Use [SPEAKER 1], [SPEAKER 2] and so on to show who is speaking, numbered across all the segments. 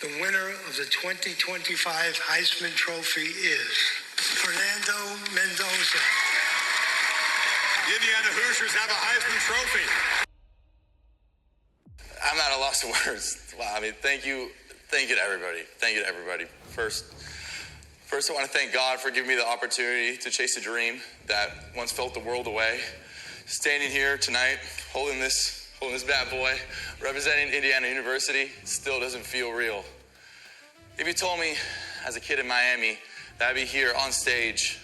[SPEAKER 1] The winner of the 2025 Heisman Trophy is Fernando Mendoza.
[SPEAKER 2] The Indiana Hoosiers have a Heisman Trophy.
[SPEAKER 3] I'm at a loss of words. Wow, I mean, thank you to everybody. Thank you to everybody. First, I want to thank God for giving me the opportunity to chase a dream that once felt the world away. Standing here tonight, holding this bad boy, representing Indiana University, still doesn't feel real. If you told me as a kid in Miami that I'd be here on stage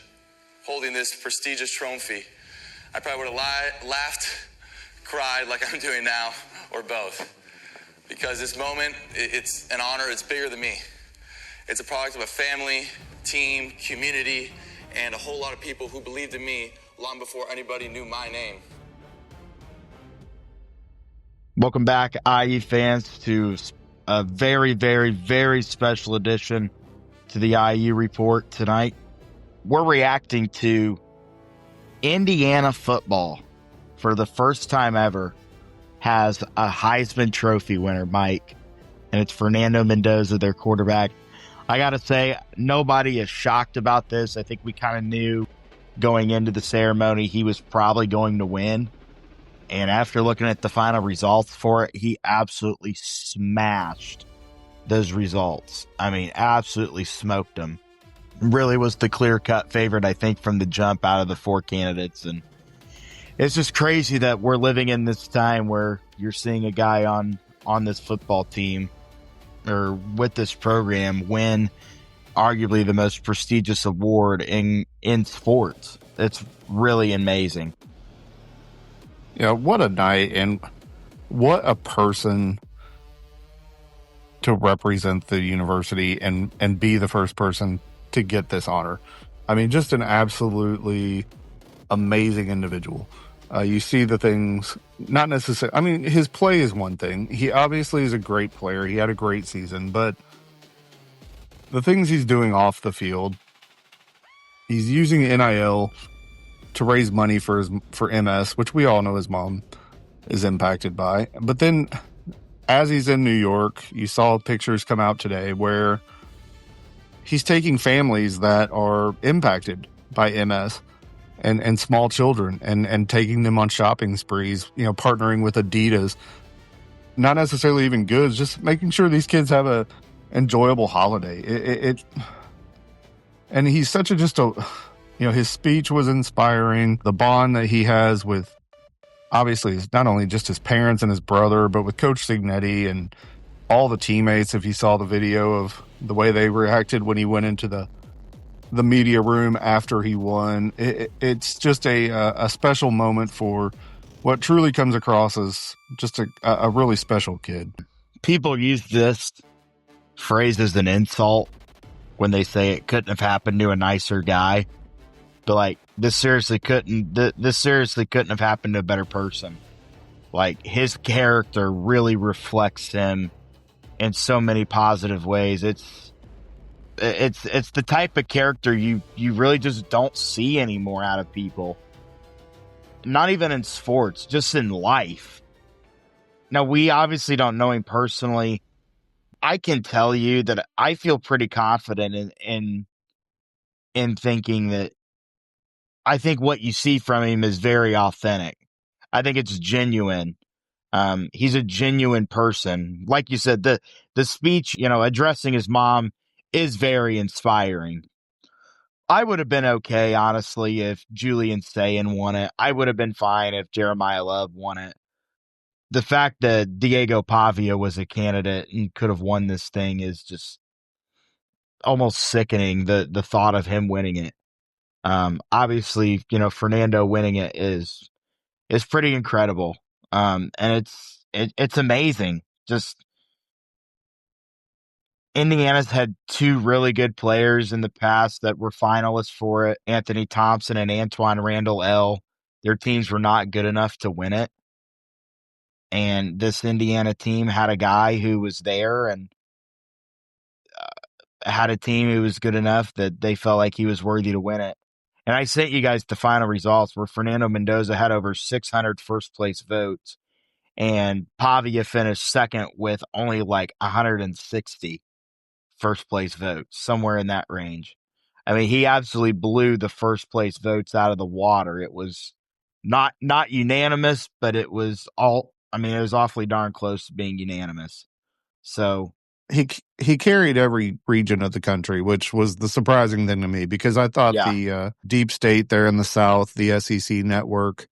[SPEAKER 3] holding this prestigious trophy, I probably would have laughed, cried like I'm doing now, or both. Because this moment, it's an honor, it's bigger than me. It's a product of a family, team, community, and a whole lot of people who believed in me long before anybody knew my name.
[SPEAKER 4] Welcome back, IE fans, to a very, very, very special edition to the IE Report tonight. We're reacting to Indiana football for the first time ever has a Heisman Trophy winner, Mike, and it's Fernando Mendoza, their quarterback. I got to say, nobody is shocked about this. I think we kind of knew going into the ceremony he was probably going to win. And after looking at the final results for it, he absolutely smashed those results. I mean, absolutely smoked them. Really was the clear-cut favorite, I think, from the jump out of the four candidates. And it's just crazy that we're living in this time where you're seeing a guy on this football team or with this program win arguably the most prestigious award in sports. It's really amazing.
[SPEAKER 5] Yeah, what a night, and what a person to represent the university and be the first person to get this honor. I mean, just an absolutely amazing individual. You see the things, not necessarily, I mean, his play is one thing. He obviously is a great player. He had a great season, but the things he's doing off the field, he's using NIL to raise money for MS, which we all know his mom is impacted by. But then as he's in New York, you saw pictures come out today where he's taking families that are impacted by MS and small children and taking them on shopping sprees, you know, partnering with Adidas, not necessarily even goods, just making sure these kids have a enjoyable holiday. And he's such a, you know, his speech was inspiring. The bond that he has with, obviously, not only just his parents and his brother, but with Coach Signetti and all the teammates. If you saw the video of the way they reacted when he went into the media room after he won, it's just a special moment for what truly comes across as just a really special kid.
[SPEAKER 4] People use this phrase as an insult when they say it couldn't have happened to a nicer guy. But like, this seriously couldn't have happened to a better person. Like, his character really reflects him in so many positive ways. It's the type of character you really just don't see anymore out of people. Not even in sports, just in life. Now, we obviously don't know him personally. I can tell you that I feel pretty confident in thinking that I think what you see from him is very authentic. I think it's genuine. He's a genuine person. Like you said, the speech, you know, addressing his mom is very inspiring. I would have been okay, honestly, if Julian Sayin won it. I would have been fine if Jeremiah Love won it. The fact that Diego Pavia was a candidate and could have won this thing is just almost sickening, the thought of him winning it. Obviously, you know, Fernando winning it is pretty incredible. And it's amazing. Just, Indiana's had two really good players in the past that were finalists for it, Anthony Thompson and Antoine Randall L. Their teams were not good enough to win it. And this Indiana team had a guy who was there and had a team who was good enough that they felt like he was worthy to win it. And I sent you guys the final results where Fernando Mendoza had over 600 first-place votes, and Pavia finished second with only like 160. first place votes, somewhere in that range. I mean, he absolutely blew the first place votes out of the water. It was not unanimous, but it was it was awfully darn close to being unanimous. So
[SPEAKER 5] he carried every region of the country, which was the surprising thing to me, because I thought the deep state there in the South, the SEC network,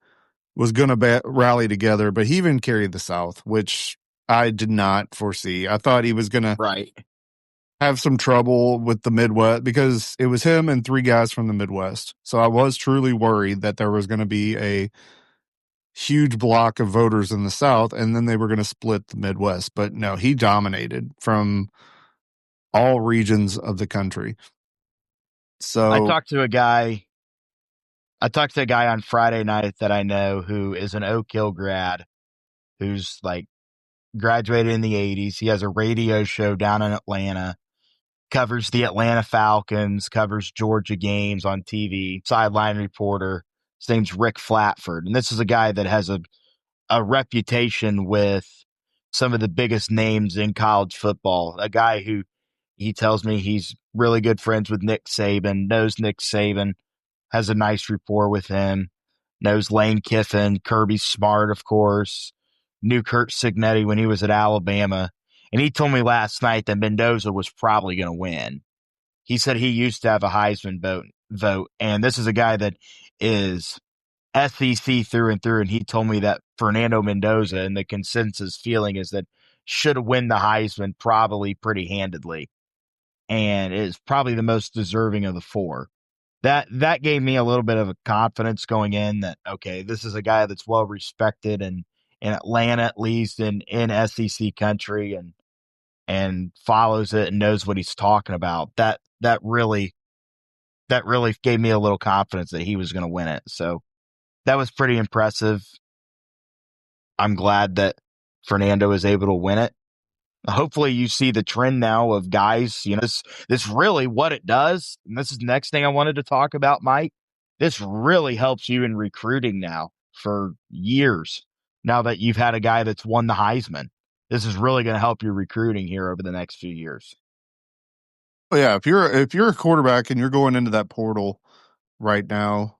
[SPEAKER 5] was going to rally together, but he even carried the South, which I did not foresee. I thought he was going to have some trouble with the Midwest, because it was him and 3 guys from the Midwest. So I was truly worried that there was going to be a huge block of voters in the South, and then they were going to split the Midwest. But no, he dominated from all regions of the country. So
[SPEAKER 4] I talked to a guy on Friday night that I know who is an Oak Hill grad, who's like graduated in the 80s. He has a radio show down in Atlanta, covers the Atlanta Falcons, covers Georgia games on TV, sideline reporter. His name's Rick Flatford. And this is a guy that has a reputation with some of the biggest names in college football. A guy who he tells me he's really good friends with Nick Saban, knows Nick Saban, has a nice rapport with him, knows Lane Kiffin, Kirby Smart, of course, knew Kurt Signetti when he was at Alabama. And he told me last night that Mendoza was probably going to win. He said he used to have a Heisman vote. And this is a guy that is SEC through and through. And he told me that Fernando Mendoza, and the consensus feeling is that should win the Heisman probably pretty handedly, and is probably the most deserving of the 4. That gave me a little bit of a confidence going in that, okay, this is a guy that's well respected and in Atlanta, at least in SEC country, and follows it and knows what he's talking about. That really gave me a little confidence that he was going to win it. So that was pretty impressive. I'm glad that Fernando is able to win it. Hopefully you see the trend now of guys, this really what it does. And this is the next thing I wanted to talk about, Mike. This really helps you in recruiting now for years. Now that you've had a guy that's won the Heisman, this is really going to help your recruiting here over the next few years.
[SPEAKER 5] Well, yeah, if you're a quarterback and you're going into that portal right now,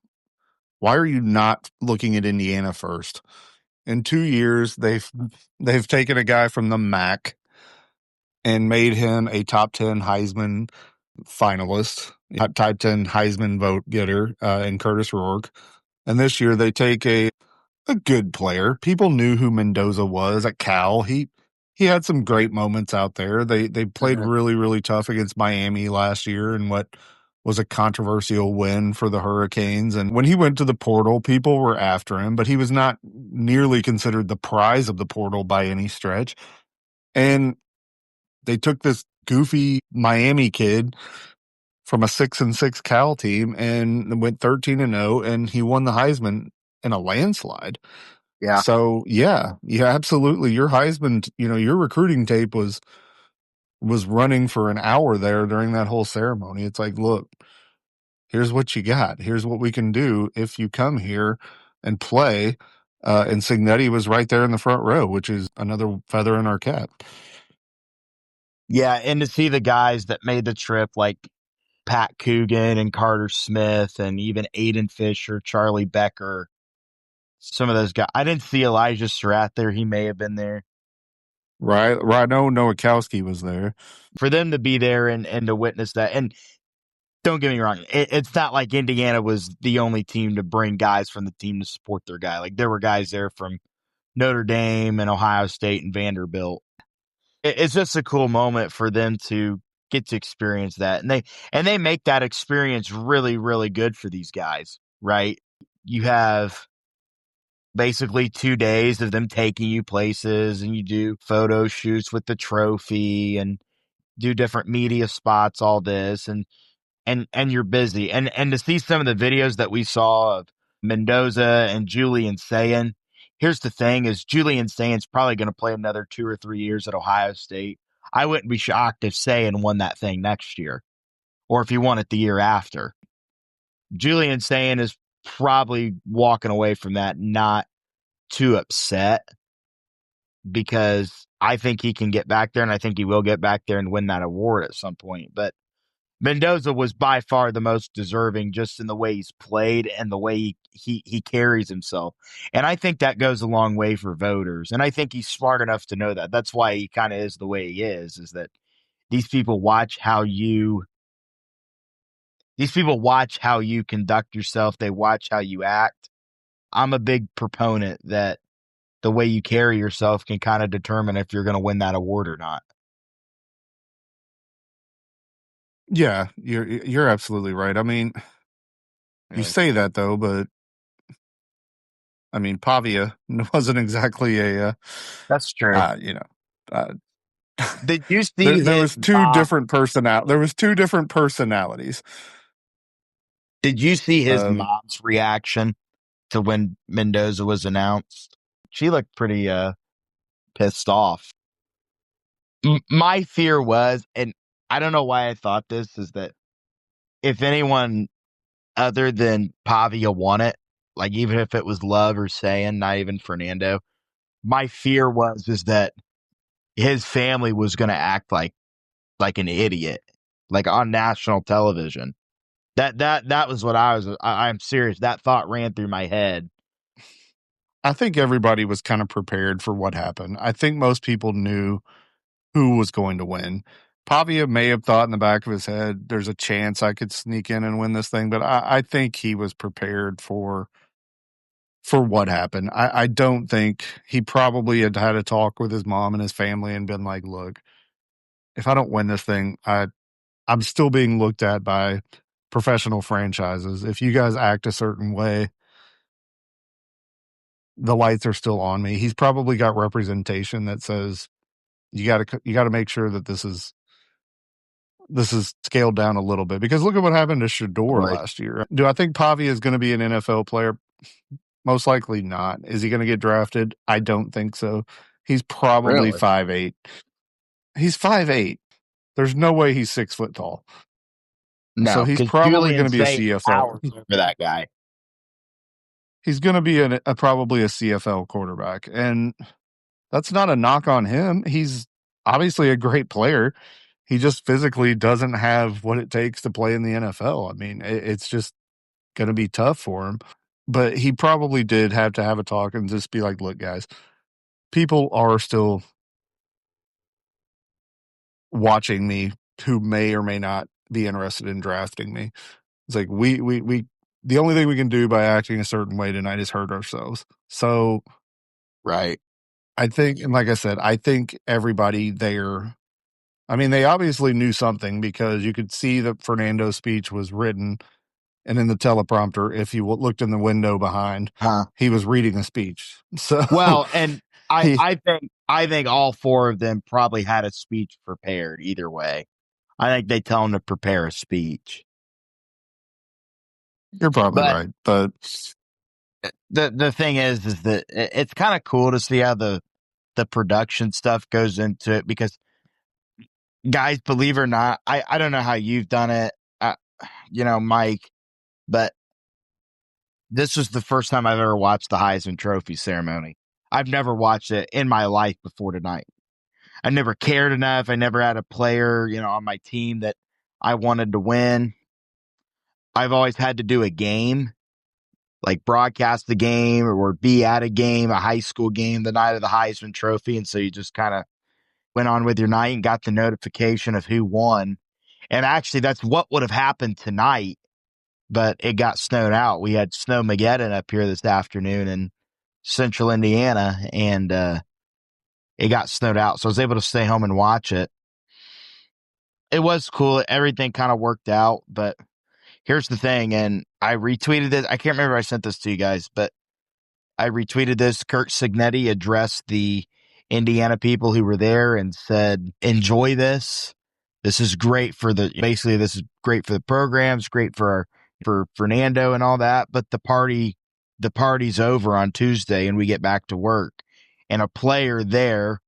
[SPEAKER 5] why are you not looking at Indiana first? In 2 years, they've taken a guy from the MAC and made him a top 10 Heisman finalist, top 10 Heisman vote getter in Curtis Rourke. And this year they take a good player. People knew who Mendoza was at Cal. He had some great moments out there. They played really, really tough against Miami last year in what was a controversial win for the Hurricanes. And when he went to the portal, people were after him, but he was not nearly considered the prize of the portal by any stretch. And they took this goofy Miami kid from a 6-6 Cal team and went 13-0, and he won the Heisman in a landslide.
[SPEAKER 4] Yeah.
[SPEAKER 5] So yeah, absolutely. Your Heisman, your recruiting tape was running for an hour there during that whole ceremony. It's like, look, here's what you got. Here's what we can do if you come here and play. And Signetti was right there in the front row, which is another feather in our cap.
[SPEAKER 4] Yeah, and to see the guys that made the trip, like Pat Coogan and Carter Smith and even Aiden Fisher, Charlie Becker, some of those guys. I didn't see Elijah Surratt there. He may have been there.
[SPEAKER 5] Right. No, Nowakowski was there.
[SPEAKER 4] For them to be there and to witness that. And don't get me wrong, it's not like Indiana was the only team to bring guys from the team to support their guy. Like, there were guys there from Notre Dame and Ohio State and Vanderbilt. It's just a cool moment for them to get to experience that. And they make that experience really, really good for these guys, right? You have basically 2 days of them taking you places, and you do photo shoots with the trophy and do different media spots, all this, and you're busy. And to see some of the videos that we saw of Mendoza and Julian Sayin, here's the thing, is Julian Sayin's probably going to play another 2 or 3 years at Ohio State. I wouldn't be shocked if Sayin won that thing next year, or if he won it the year after. Julian Sayin is probably walking away from that not too upset. because I think he can get back there, and I think he will get back there and win that award at some point. But Mendoza was by far the most deserving, just in the way he's played and the way he carries himself. And I think that goes a long way for voters. And I think he's smart enough to know that. That's why he kind of is the way he is that these people watch how you conduct yourself. They watch how you act. I'm a big proponent that the way you carry yourself can kind of determine if you're going to win that award or not.
[SPEAKER 5] Yeah, you're absolutely right. I mean, you say that though, but I mean, Pavia wasn't exactly a,
[SPEAKER 4] That's true.
[SPEAKER 5] uh,
[SPEAKER 4] Did you see
[SPEAKER 5] there
[SPEAKER 4] his
[SPEAKER 5] was two
[SPEAKER 4] mom?
[SPEAKER 5] different there was two different personalities.
[SPEAKER 4] Did you see his mom's reaction to when Mendoza was announced? She looked pretty pissed off. My fear was, and I don't know why I thought this, is that if anyone other than Pavia won it, like even if it was Love or Sayan, not even Fernando, my fear is that his family was going to act like an idiot, like on national television. That was what I'm serious. That thought ran through my head.
[SPEAKER 5] I think everybody was kind of prepared for what happened. I think most people knew who was going to win. Pavia may have thought in the back of his head, there's a chance I could sneak in and win this thing, but I think he was prepared for what happened. I don't think he probably had a talk with his mom and his family and been like, look, if I don't win this thing, I'm still being looked at by professional franchises. If you guys act a certain way, the lights are still on me. He's probably got representation that says you got to make sure that this is scaled down a little bit, because look at what happened to Shador last year. Do I think Pavia is going to be an NFL player? Most likely not. Is he going to get drafted? I don't think so. He's probably 5'8". He's 5'8". There's no way he's 6 foot tall.
[SPEAKER 4] No,
[SPEAKER 5] so he's
[SPEAKER 4] because
[SPEAKER 5] probably going
[SPEAKER 4] Julian
[SPEAKER 5] to be a
[SPEAKER 4] Saint
[SPEAKER 5] CFL.
[SPEAKER 4] towers over that guy.
[SPEAKER 5] He's going to be probably a CFL quarterback, and that's not a knock on him. He's obviously a great player. He just physically doesn't have what it takes to play in the NFL. I mean, it's just going to be tough for him. But he probably did have to have a talk and just be like, look, guys, people are still watching me who may or may not be interested in drafting me. It's like we the only thing we can do by acting a certain way tonight is hurt ourselves. So
[SPEAKER 4] right.
[SPEAKER 5] I think, and like I said, I think everybody there, I mean, they obviously knew something, because you could see that Fernando's speech was written, and in the teleprompter, if you looked in the window behind, he was reading a speech. So
[SPEAKER 4] well, and I think all four of them probably had a speech prepared either way. I think they tell him to prepare a speech.
[SPEAKER 5] You're probably right, but
[SPEAKER 4] the thing is that it's kind of cool to see how the production stuff goes into it, because guys, believe it or not, I don't know how you've done it, Mike, but this was the first time I've ever watched the Heisman Trophy ceremony. I've never watched it in my life before tonight. I never cared enough. I never had a player, on my team that I wanted to win. I've always had to do a game, like broadcast the game or be at a game, a high school game, the night of the Heisman Trophy. And so you just kind of went on with your night and got the notification of who won. And actually, that's what would have happened tonight, but it got snowed out. We had Snowmageddon up here this afternoon in central Indiana, and it got snowed out. So I was able to stay home and watch it. It was cool. Everything kind of worked out, but here's the thing, and I retweeted this. I can't remember if I sent this to you guys, but I retweeted this. Kurt Signetti addressed the Indiana people who were there and said, enjoy this. This is great this is great for the programs, great for Fernando and all that. But the party's over on Tuesday and we get back to work. And a player there,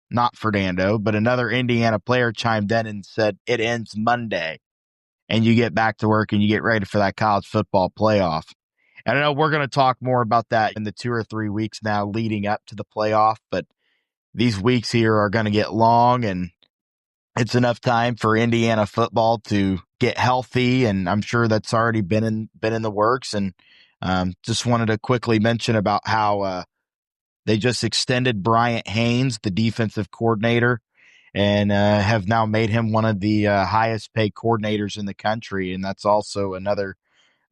[SPEAKER 4] not Fernando, but another Indiana player chimed in and said, it ends Monday and you get back to work and you get ready for that college football playoff. And I know we're going to talk more about that in the 2 or 3 weeks now leading up to the playoff, but these weeks here are going to get long, and it's enough time for Indiana football to get healthy, and I'm sure that's already been in the works. And just wanted to quickly mention about how they just extended Bryant Haynes, the defensive coordinator, and have now made him one of the highest paid coordinators in the country, and that's also another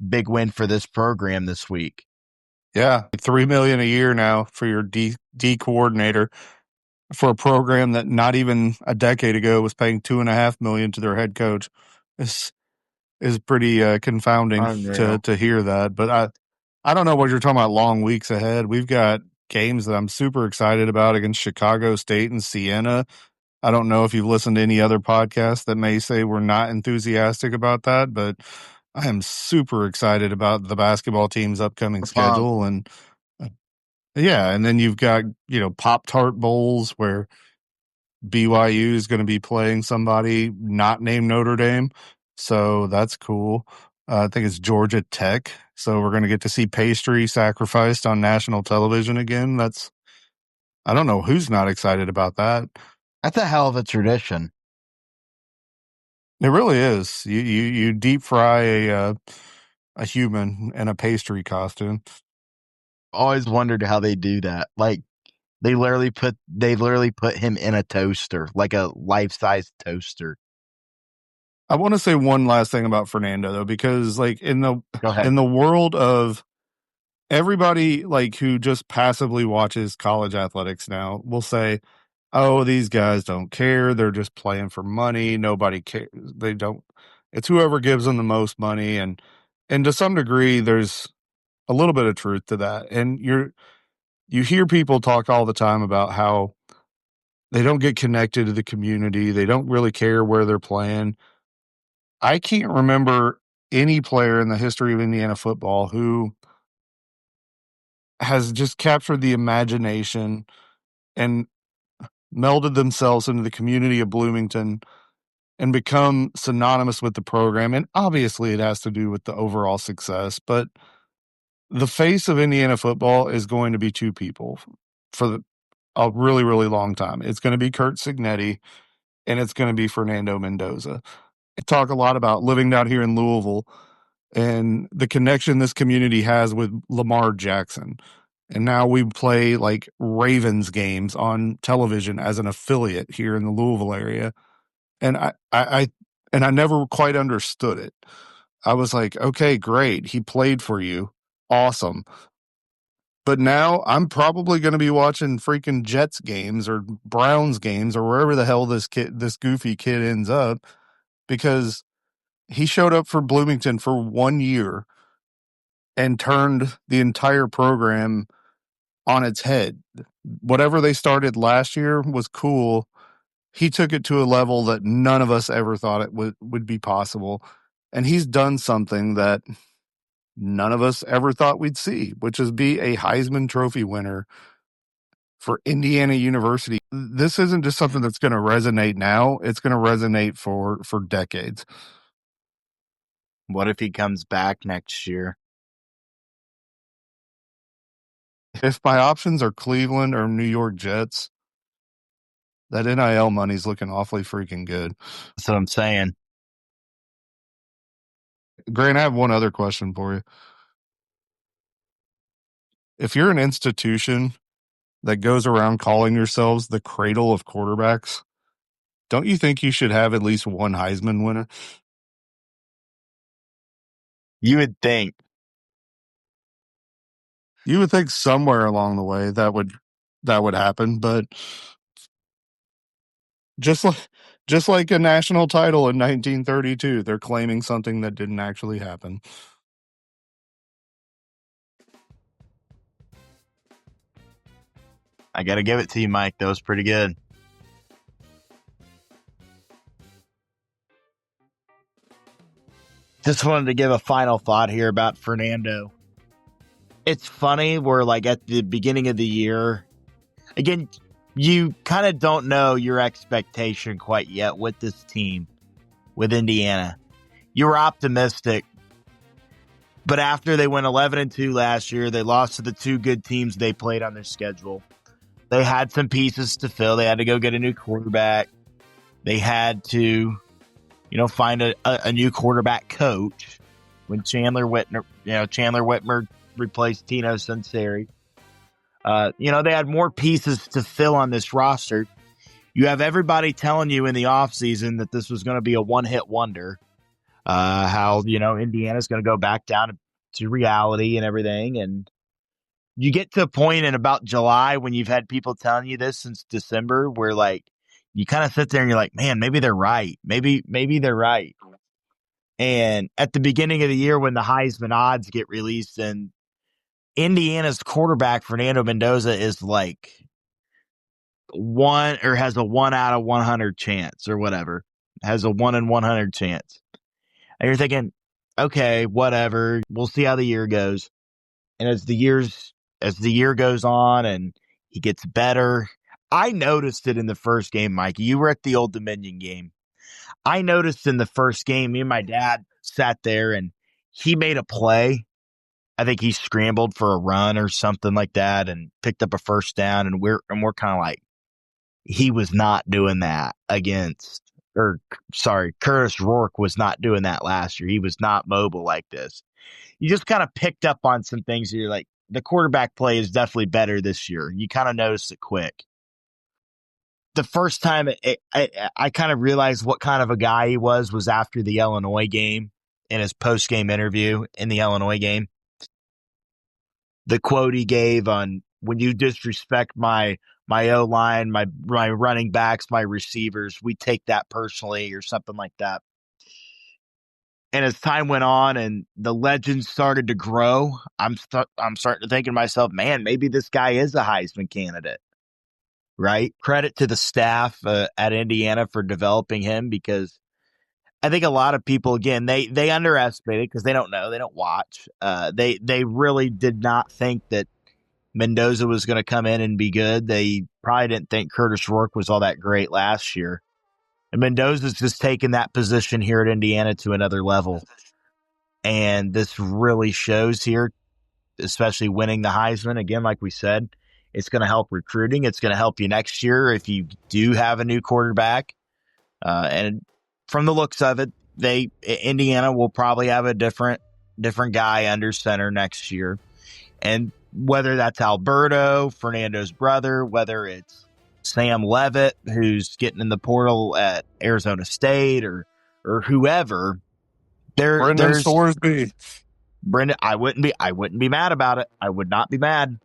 [SPEAKER 4] big win for this program this week.
[SPEAKER 5] Yeah, $3 million a year now for your D coordinator for a program that not even a decade ago was paying $2.5 million to their head coach. This is pretty confounding
[SPEAKER 4] Unreal.
[SPEAKER 5] to hear that. But I don't know what you're talking about. Long weeks ahead. We've got games that I'm super excited about against Chicago State and Siena. I don't know if you've listened to any other podcasts that may say we're not enthusiastic about that, but I am super excited about the basketball team's upcoming schedule. And yeah, and then you've got, Pop-Tart Bowls where BYU is going to be playing somebody not named Notre Dame. So that's cool. I think it's Georgia Tech. So we're going to get to see pastry sacrificed on national television again. I don't know who's not excited about that.
[SPEAKER 4] That's a hell of a tradition.
[SPEAKER 5] It really is. You deep fry a human in a pastry costume.
[SPEAKER 4] Always wondered how they do that. Like they literally put him in a toaster, like a life-size toaster.
[SPEAKER 5] I want to say one last thing about Fernando though, because like in
[SPEAKER 4] Go ahead.
[SPEAKER 5] the world of everybody like who just passively watches college athletics now will say, "Oh, these guys don't care. They're just playing for money. Nobody cares. They don't. It's whoever gives them the most money." And to some degree, there's a little bit of truth to that. And you hear people talk all the time about how they don't get connected to the community. They don't really care where they're playing. I can't remember any player in the history of Indiana football who has just captured the imagination and melded themselves into the community of Bloomington and become synonymous with the program. And obviously it has to do with the overall success, but the face of Indiana football is going to be two people for a really, really long time. It's going to be Kurt Signetti and it's going to be Fernando Mendoza. I talk a lot about living down here in Louisville and the connection this community has with Lamar Jackson. And now we play like Ravens games on television as an affiliate here in the Louisville area. And I never quite understood it. I was like, okay, great. He played for you. Awesome. But now I'm probably going to be watching freaking Jets games or Browns games or wherever the hell this goofy kid ends up, because he showed up for Bloomington for 1 year and turned the entire program on its head. Whatever they started last year was cool. He took it to a level that none of us ever thought it would be possible. And he's done something that none of us ever thought we'd see, which is be a Heisman Trophy winner for Indiana University. This isn't just something that's going to resonate now. It's going to resonate for decades.
[SPEAKER 4] What if he comes back next year?
[SPEAKER 5] If my options are Cleveland or New York Jets, that NIL money's looking awfully freaking good.
[SPEAKER 4] That's what I'm saying.
[SPEAKER 5] Grant, I have one other question for you. If you're an institution that goes around calling yourselves the cradle of quarterbacks, don't you think you should have at least one Heisman winner?
[SPEAKER 4] You would think.
[SPEAKER 5] You would think somewhere along the way that would happen, but just like a national title in 1932, they're claiming something that didn't actually happen.
[SPEAKER 4] I got to give it to you, Mike. That was pretty good. Just wanted to give a final thought here about Fernando. It's funny, we're like at the beginning of the year. Again, you kind of don't know your expectation quite yet with this team, with Indiana. You were optimistic. But after they went 11-2 last year, they lost to the two good teams they played on their schedule. they had some pieces to fill. They had to go get a new quarterback. They had to, find a new quarterback coach when Chandler Whitmer replaced Tino Sunseri. They had more pieces to fill on this roster. You have everybody telling you in the offseason that this was going to be a one-hit wonder. How, Indiana's going to go back down to reality and everything. And you get to a point in about July when you've had people telling you this since December where, like, you kind of sit there and you're like, man, maybe they're right. Maybe they're right. And at the beginning of the year when the Heisman odds get released and Indiana's quarterback, Fernando Mendoza, is like has a 1 out of 100 chance or whatever, has a 1 in 100 chance. And you're thinking, okay, whatever. We'll see how the year goes. And as the year goes on and he gets better, I noticed it in the first game, Mike. You were at the Old Dominion game. I noticed in the first game, me and my dad sat there and he made a play. I think he scrambled for a run or something like that and picked up a first down. And we're kind of like, he was not doing that Curtis Rourke was not doing that last year. He was not mobile like this. You just kind of picked up on some things. You're like, the quarterback play is definitely better this year. You kind of noticed it quick. The first time I kind of realized what kind of a guy he was after the Illinois game in his post-game interview in the Illinois game. The quote he gave on, when you disrespect my O-line, my running backs, my receivers, we take that personally, or something like that. And as time went on and the legends started to grow, I'm starting to think to myself, man, maybe this guy is a Heisman candidate, right? Credit to the staff at Indiana for developing him, because I think a lot of people, again, they underestimate it because they don't know, they don't watch. They really did not think that Mendoza was going to come in and be good. They probably didn't think Curtis Rourke was all that great last year. And Mendoza's just taken that position here at Indiana to another level. And this really shows here, especially winning the Heisman. Again, like we said, it's going to help recruiting. It's going to help you next year if you do have a new quarterback. And from the looks of it, Indiana will probably have a different guy under center next year. And whether that's Alberto, Fernando's brother, whether it's Sam Levitt, who's getting in the portal at Arizona State, or whoever,
[SPEAKER 5] Brendan Sorsby.
[SPEAKER 4] Brendan, I wouldn't be mad about it. I would not be mad.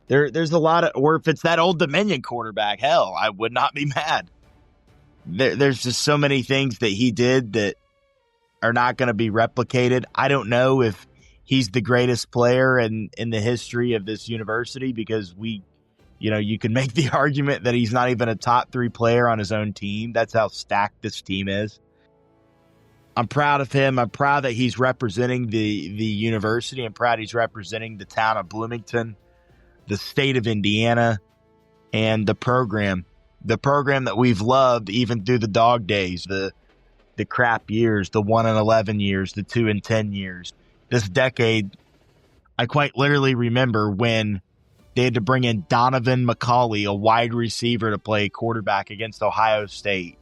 [SPEAKER 4] There's a lot of, or if it's that Old Dominion quarterback, hell, I would not be mad. There's just so many things that he did that are not going to be replicated. I don't know if he's the greatest player in the history of this university, because you can make the argument that he's not even a top 3 player on his own team. That's how stacked this team is. I'm proud of him. I'm proud that he's representing the university. I'm proud he's representing the town of Bloomington, the state of Indiana, and the program that we've loved even through the dog days, the crap years, the 1-11 years, the 2-10 years. This decade, I quite literally remember when they had to bring in Donovan McCauley, a wide receiver, to play quarterback against Ohio State.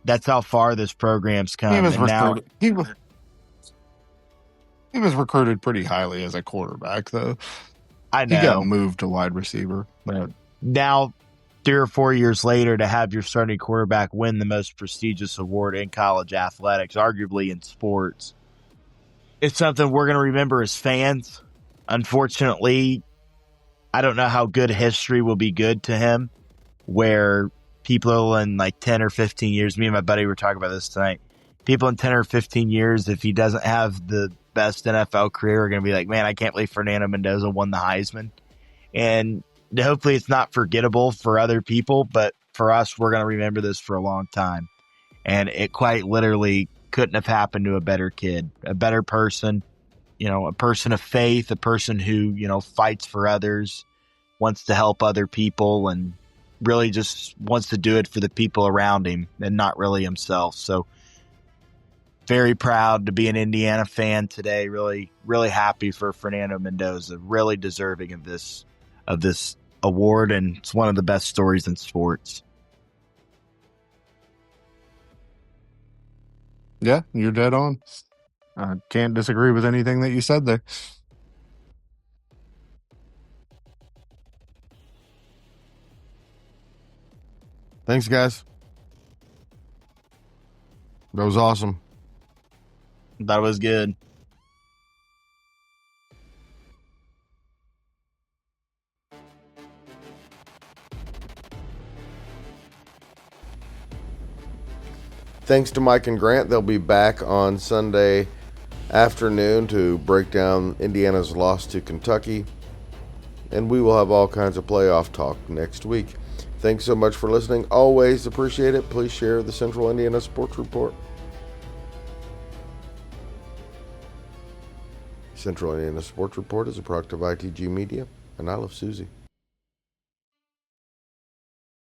[SPEAKER 4] That's how far this program's come.
[SPEAKER 5] He was recruited. He was recruited pretty highly as a quarterback, though.
[SPEAKER 4] I know.
[SPEAKER 5] He got moved to wide receiver. But
[SPEAKER 4] now, 3 or 4 years later, to have your starting quarterback win the most prestigious award in college athletics, arguably in sports, it's something we're going to remember as fans. Unfortunately, I don't know how good history will be good to him, where people in like 10 or 15 years, me and my buddy were talking about this tonight, people in 10 or 15 years, if he doesn't have the best NFL career, are going to be like, man, I can't believe Fernando Mendoza won the Heisman. And hopefully it's not forgettable for other people, but for us, we're going to remember this for a long time. And it quite literally couldn't have happened to a better kid, a better person, a person of faith, a person who, fights for others, wants to help other people, and really just wants to do it for the people around him and not really himself. So very proud to be an Indiana fan today. Really, really happy for Fernando Mendoza. Really deserving of this award, and it's one of the best stories in sports.
[SPEAKER 5] Yeah, you're dead on. I can't disagree with anything that you said there.
[SPEAKER 6] Thanks, guys. That was awesome.
[SPEAKER 4] That was good.
[SPEAKER 6] Thanks to Mike and Grant. They'll be back on Sunday afternoon to break down Indiana's loss to Kentucky. And we will have all kinds of playoff talk next week. Thanks so much for listening. Always appreciate it. Please share the Central Indiana Sports Report. Central Indiana Sports Report is a product of ITG Media, and I love Susie.